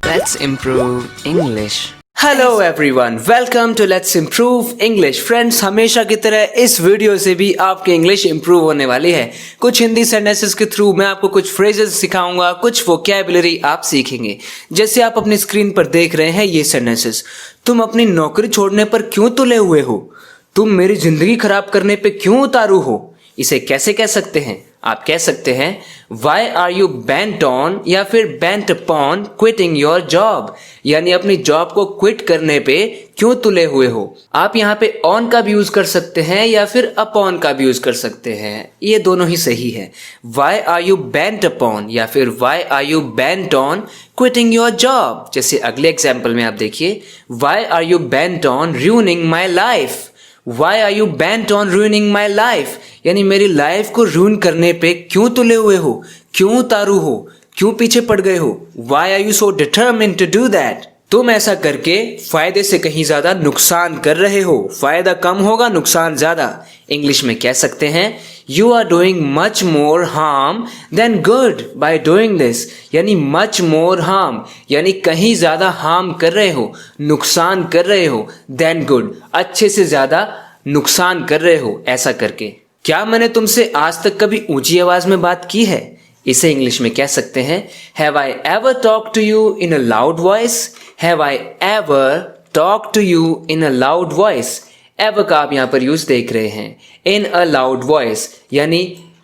Let's improve English. Hello everyone, welcome to let's improve English. Friends, हमेशा की तरह इस वीडियो से भी आपकी इंग्लिश इम्प्रूव होने वाली है। कुछ हिंदी सेंटेंसेस के थ्रू मैं आपको कुछ फ्रेजेस सिखाऊंगा, कुछ वोकैबुलरी आप सीखेंगे। जैसे आप अपनी स्क्रीन पर देख रहे हैं ये सेंटेंसेस। तुम अपनी नौकरी छोड़ने पर क्यों तुले हुए हो? तुम मेरी जिंदगी खराब करने पे क्यों उतारू हो? इसे कैसे कह सकते हैं? आप कह सकते हैं Why are you bent on या फिर bent upon quitting your job, यानी अपनी जॉब को क्विट करने पे क्यों तुले हुए हो। आप यहाँ पे on का भी यूज कर सकते हैं या फिर upon का भी यूज कर सकते हैं, ये दोनों ही सही है। Why are you bent upon या फिर Why are you bent on quitting your job। जैसे अगले एग्जाम्पल में आप देखिए Why are you bent on ruining my life। Why are you bent on ruining my life, यानी मेरी लाइफ को रूइन करने पे क्यों तुले हुए हो, क्यों उतारू हो, क्यों पीछे पड़ गए हो। Why are you so determined to do that। तुम ऐसा करके फायदे से कहीं ज्यादा नुकसान कर रहे हो। फायदा कम होगा, नुकसान ज्यादा। इंग्लिश में कह सकते हैं You are doing much more harm than good by doing this, यानी much more harm यानी कहीं ज्यादा हार्म कर रहे हो, नुकसान कर रहे हो, than good अच्छे से ज्यादा नुकसान कर रहे हो ऐसा करके। क्या मैंने तुमसे आज तक कभी ऊंची आवाज में बात की है? इसे इंग्लिश में कह सकते हैं Have I ever talked to you in a loud voice? Have I ever talked to you in a loud voice? Ever का आप यहाँ पर यूज देख रहे हैं। इन अ लाउड वॉइस यानी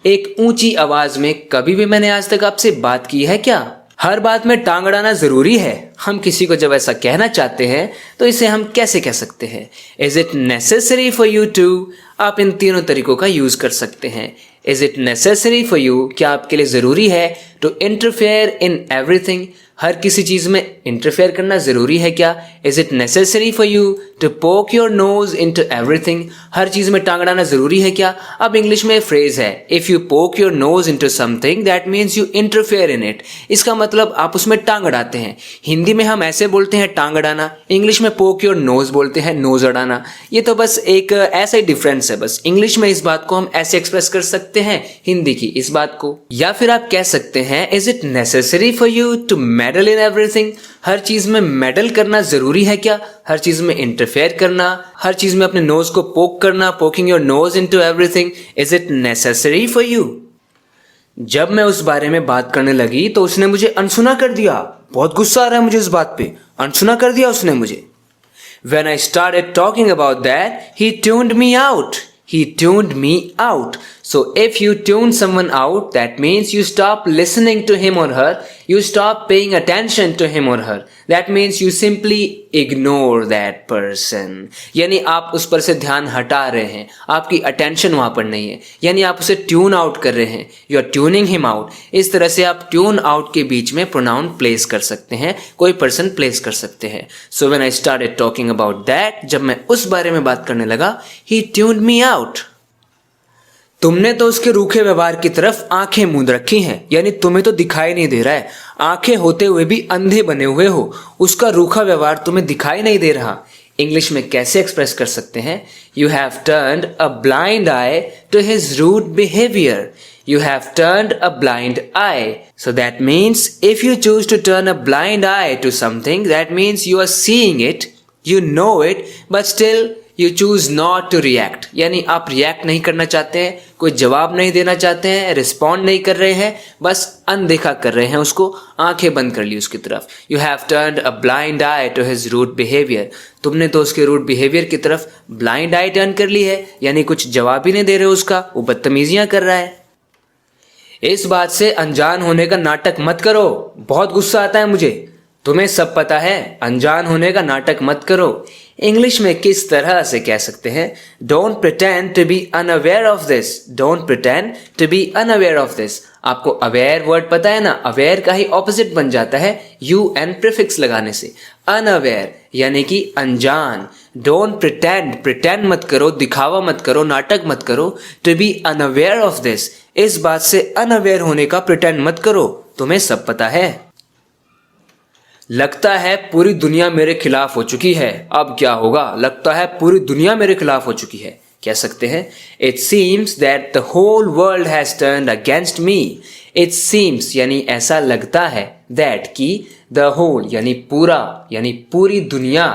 एक ऊंची आवाज में। कभी भी मैंने आज तक आपसे बात की है क्या? हर बात में टांग अड़ाना जरूरी है। हम किसी को जब ऐसा कहना चाहते हैं तो इसे हम कैसे कह सकते हैं? Is it necessary for you to. आप इन तीनों तरीकों का यूज कर सकते हैं। Is it necessary for you, क्या आपके लिए जरूरी है? टू इंटरफेयर इन एवरीथिंग, हर किसी चीज में इंटरफेयर करना जरूरी है क्या? Is it necessary for you to poke your nose into everything, हर चीज में टांग अड़ाना जरूरी है क्या? अब इंग्लिश में फ्रेज है इफ यू पोक your nose into something that means you interfere in it. इसका मतलब आप उसमें टांग अड़ाते हैं। हिंदी में हम ऐसे बोलते हैं टांग अड़ाना, इंग्लिश में पोक योर नोज बोलते हैं नोज अड़ाना। ये तो बस एक ऐसा ही डिफरेंस है। बस इंग्लिश में इस बात को हम ऐसे एक्सप्रेस कर सकते हैं, हिंदी की इस बात को। या फिर आप कह सकते हैं is it necessary for you to meddle in everything, हर चीज में मेडल करना जरूरी है क्या? हर चीज में इंटरफेयर करना, हर चीज में अपने नोज को पोक करना, poking your nose into everything. Is it necessary for you. जब मैं उस बारे में बात करने लगी तो उसने मुझे अनसुना कर दिया। बहुत गुस्सा आ रहा है मुझे इस बात पे, अनसुना कर दिया उसने मुझे। When I started talking about that, he tuned me out. He tuned me out. So if you tune someone out, that means you stop listening to him or her. You stop paying attention to him or her. That means you simply ignore that person. यानी आप उस पर से ध्यान हटा रहे हैं, आपकी अटेंशन वहां पर नहीं है, यानी आप उसे ट्यून आउट कर रहे हैं। You are tuning him out. इस तरह से आप ट्यून आउट के बीच में प्रोनाउन प्लेस कर सकते हैं, कोई पर्सन प्लेस कर सकते हैं। So when I started talking about that, जब मैं उस बारे में बात करने लगा, ही ट्यून्ड मी आउट। तुमने तो उसके रूखे व्यवहार की तरफ आंखें मूंद रखी हैं, यानी तुम्हें तो दिखाई नहीं दे रहा है। आंखें होते हुए भी अंधे बने हुए हो, उसका रूखा व्यवहार तुम्हें दिखाई नहीं दे रहा। इंग्लिश में कैसे एक्सप्रेस कर सकते हैं? You have turned a blind eye to his rude behaviour. You have turned a blind eye. So that means if you choose to turn a blind eye to something, that means you are seeing it, you know it, but still you choose not to react. यानी आप react नहीं करना चाहते हैं, कोई जवाब नहीं देना चाहते हैं, रिस्पॉन्ड नहीं कर रहे हैं, बस अनदेखा कर रहे हैं उसको, आंखें बंद कर ली उसकी तरफ। You have turned a blind eye to his rude behavior. तुमने तो उसके रूड बिहेवियर की तरफ ब्लाइंड आई टर्न कर ली है, यानी कुछ जवाब ही नहीं दे रहे हो उसका, वो बदतमीजियां कर रहा है। इस बात से अनजान होने का नाटक मत करो, बहुत गुस्सा आता है मुझे। तुम्हें सब पता है, अनजान होने का नाटक मत करो। इंग्लिश में किस तरह से कह सकते हैं? Don't pretend to be unaware of this. Don't pretend to be unaware of this. आपको अवेयर वर्ड पता है ना, अवेयर का ही ऑपोजिट बन जाता है यू एन प्रीफिक्स लगाने से। अनअवेयर यानी कि अनजान। डोंट प्रिटेंड, प्रिटेंड मत करो, दिखावा मत करो, नाटक मत करो। To be unaware of this, इस बात से अनअवेयर होने का प्रिटेंड मत करो, तुम्हें सब पता है। लगता है पूरी दुनिया मेरे खिलाफ हो चुकी है, अब क्या होगा? लगता है पूरी दुनिया मेरे खिलाफ हो चुकी है। कह सकते हैं it seems that the whole world has turned against me. It seems यानी ऐसा लगता है, दैट की द होल यानी पूरा, यानी पूरी दुनिया।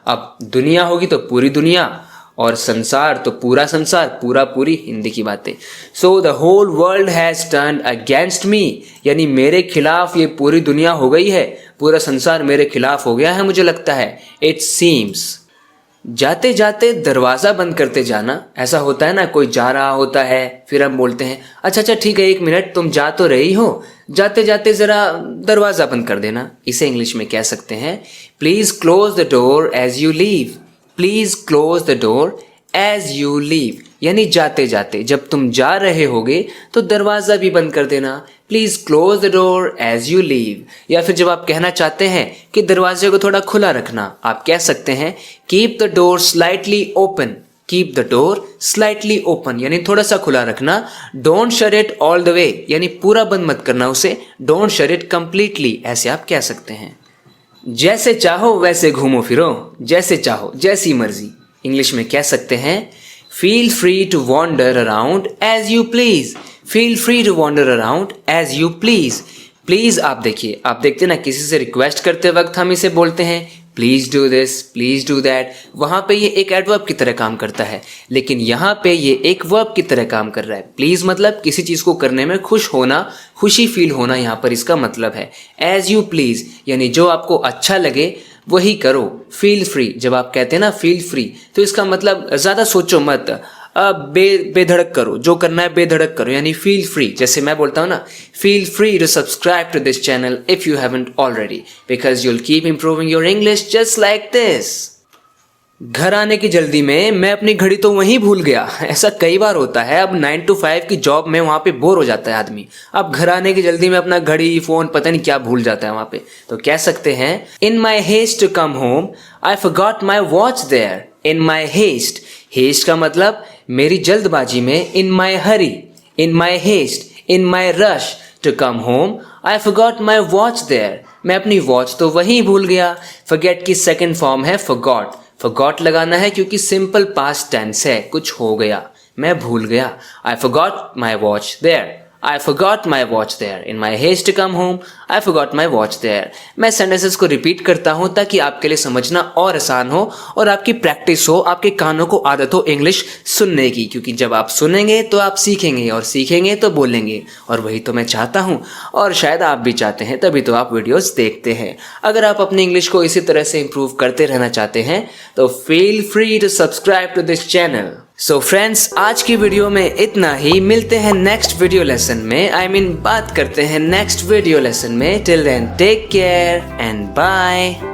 अब दुनिया होगी तो पूरी दुनिया, और संसार तो पूरा संसार, पूरा पूरी हिंदी की बातें। So the whole world has turned against me, यानी मेरे खिलाफ ये पूरी दुनिया हो गई है, पूरा संसार मेरे खिलाफ हो गया है मुझे लगता है। It seems. जाते जाते दरवाज़ा बंद करते जाना, ऐसा होता है ना, कोई जा रहा होता है, फिर हम बोलते हैं अच्छा ठीक है 1 मिनट, तुम जा तो रही हो, जाते जाते ज़रा दरवाज़ा बंद कर देना। इसे इंग्लिश में कह सकते हैं please close the door as you leave. Please close the door as you leave, यानी जाते जाते, जब तुम जा रहे होगे तो दरवाज़ा भी बंद कर देना। Please close the door as you leave. या फिर जब आप कहना चाहते हैं कि दरवाजे को थोड़ा खुला रखना, आप कह सकते हैं keep the door slightly open. Keep the door slightly open, यानी थोड़ा सा खुला रखना। Don't shut it all the way, यानी पूरा बंद मत करना उसे। डोंट शट इट कंप्लीटली, ऐसे आप कह सकते हैं। जैसे चाहो वैसे घूमो फिरो, जैसे चाहो जैसी मर्जी, इंग्लिश में कह सकते हैं feel free to wander around as you please. Feel free to wander around as you please. Please आप देखिए, आप देखते ना किसी से रिक्वेस्ट करते वक्त हम इसे बोलते हैं please do this, please do that. वहां पे ये एक एडवर्ब की तरह काम करता है, लेकिन यहाँ पे ये एक वर्ब की तरह काम कर रहा है। प्लीज मतलब किसी चीज को करने में खुश होना, खुशी फील होना, यहाँ पर इसका मतलब है। एज यू प्लीज यानी जो आपको अच्छा लगे वही करो। फील फ्री, जब आप कहते हैं ना फील फ्री, तो इसका मतलब ज्यादा सोचो मत, बेधड़क करो, जो करना है बेधड़क करो, यानी फील फ्री। जैसे मैं बोलता हूँ ना, feel free to subscribe to this channel if you haven't already, because you'll keep improving your English just like this. घर आने की जल्दी में मैं अपनी घड़ी तो वहीं भूल गया। ऐसा कई बार होता है। अब 9 to 5 की जॉब में वहां पे बोर हो जाता है आदमी। अब घर आने की जल्दी में अपना घड़ी, फोन, पता नहीं क्या भूल जाता है वहां पे। तो कह सकते हैं in my haste to come home I forgot my watch there. In my haste, haste का मतलब मेरी जल्दबाजी में। In my hurry, in my haste, in my rush to come home I forgot my watch there. मैं अपनी watch तो वहीं भूल गया। फॉरगेट की सेकेंड फॉर्म है फॉरगॉट। फॉरगॉट लगाना है क्योंकि सिंपल पास्ट टेंस है, कुछ हो गया, मैं भूल गया। I forgot my watch there. I forgot my watch there. In my haste to come home, I forgot my watch there. मैं सेंटेंसेस को रिपीट करता हूँ ताकि आपके लिए समझना और आसान हो और आपकी प्रैक्टिस हो, आपके कानों को आदत हो इंग्लिश सुनने की, क्योंकि जब आप सुनेंगे तो आप सीखेंगे और सीखेंगे तो बोलेंगे, और वही तो मैं चाहता हूँ और शायद आप भी चाहते हैं, तभी तो आप वीडियोस देखते हैं। अगर आप अपनी इंग्लिश को इसी तरह से इम्प्रूव करते रहना चाहते हैं तो feel free to subscribe to this channel. So friends, आज की वीडियो में इतना ही। मिलते हैं नेक्स्ट वीडियो लेसन में, बात करते हैं नेक्स्ट वीडियो लेसन में। Till then take care and bye.